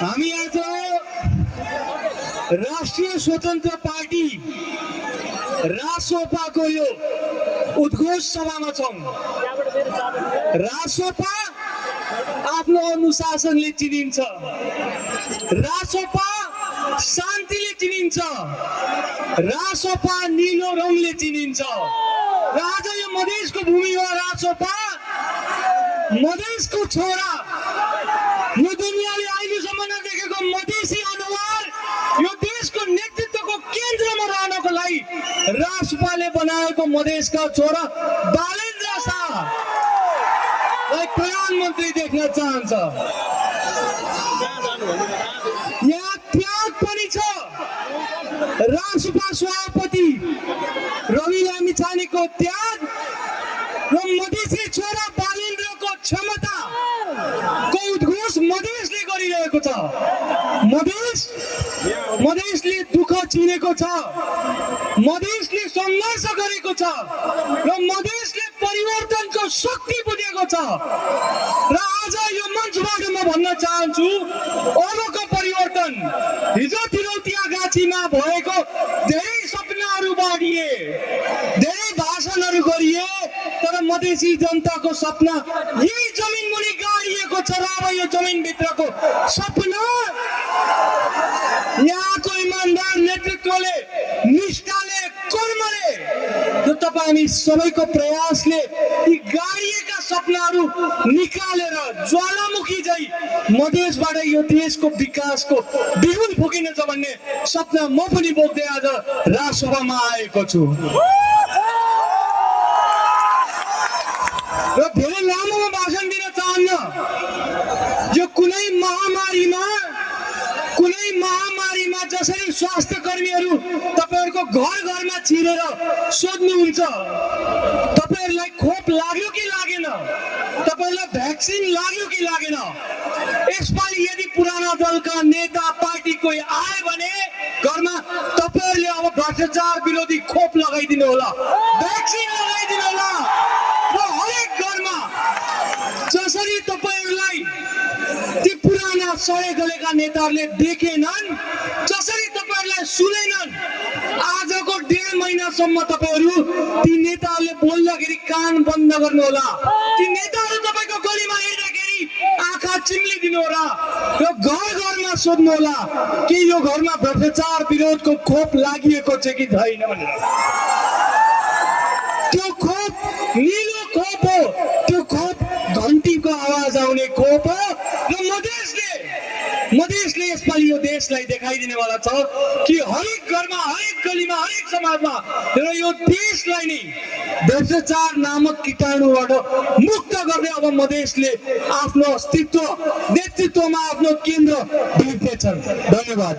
हामी आज राष्ट्रिय स्वतन्त्र पार्टी रासोपाको यो उद्घोष सभामा छौं। रासोपा आफ्नो अनुशासनले चिनिन्छ, रासोपा शान्तिले चिनिन्छ, रासोपा नीलो रङले चिनिन्छ। र आज यो मधेसको भूमि हो रासोपा, मधेसको छोरा, यो दुनियाँले अहिलेसम्म नदेखेको मधेसी अनुहार यो देशको नेतृत्वको केन्द्रमा रहनको लागि रासोपाले बनाएको मधेसका छोरा बालेन्द्र शाहलाई प्रधानमन्त्री देख्न चाहन्छ। यहाँ त्याग पनि छ। रासोपा सभापति रवि लामिछानेको त्याग र मधेसी छोरा बालेन्द्रको क्षमता को उद्घोष मधेसले गरिरहेको छ। मधेसले दुःख चिनेको छ, मधेसले सङ्घर्ष गरेको छ र मधेसले परिवर्तनको शक्ति बुझेको छ। र आज यो मञ्चबाट म भन्न चाहन्छु, अबको परिवर्तन हिजो तिरौतिया गाछीमा भएको धेरै सपनाहरू बाँडिए, धेरै भाषणहरू गरिए, तर मधेसी जनताको सपना यही जमिन मुनि गाडिएको छ। र अब यो जमिनभित्रको सपना यहाँको इमानदार नेतृत्वले, निष्ठाले, कर्मले, यो तपाईँ हामी सबैको प्रयासले यी गाडिएका सपनाहरू निकालेर ज्वालामुखी झै मधेसबाट यो देशको विकासको बिगुल फुकिनेछ भन्ने सपना म पनि बोक्दै आज राजसभामा आएको छु। र धेरै लामो भाषण दिन चाहन्न। यो कुनै महामारीमा जसरी स्वास्थ्य कर्मीहरू तपाईहरुको घर घरमा छिरेर सोध्नुहुन्छ तपाईहरुलाई खोप लाग्यो कि लागेन, तपाईहरुलाई भ्याक्सिन लाग्यो कि लागेन, यसपालि यदि पुराना दलका नेता पार्टी कोही आए भने घरमा तपाईहरुले अब भ्रष्टाचार विरोधी खोप लगाइदिनु होला, भ्याक्सिन लगाइदिनु होला। र हरेक घरमा जसरी तपाईहरुलाई ती पुराना सडे गलेका नेताहरूले देखेनन्, जसरी तपाईहरुलाई सुनेनन्, आजको 1.5 महिनासम्म तपाईहरु ती नेताहरूले बोल्दाखेरि कान बन्द गर्नु होला। ती नेताहरू तपाईको गलीमा हिँड्दाखेरि आँखा चिम्लिदिनु होला र घर घरमा सोध्नु होला कि यो घरमा भ्रष्टाचार विरोधको खोप लागिएको छ कि छैन भनेर। त्यो खोप नीलो खोप हो, त्यो खोप घन्टीको आवाज आउने खोप हो। र मधेसले यसपालि यो देशलाई देखाइदिनेवाला छ कि हरेक घरमा, हरेक गलीमा, हरेक समाजमा र यो देशलाई नै भ्रष्टाचार नामक कीटाणुबाट मुक्त गर्दै अब मधेसले आफ्नो अस्तित्व, नेतृत्वमा आफ्नो केन्द्र भेट्नेछन्। धन्यवाद।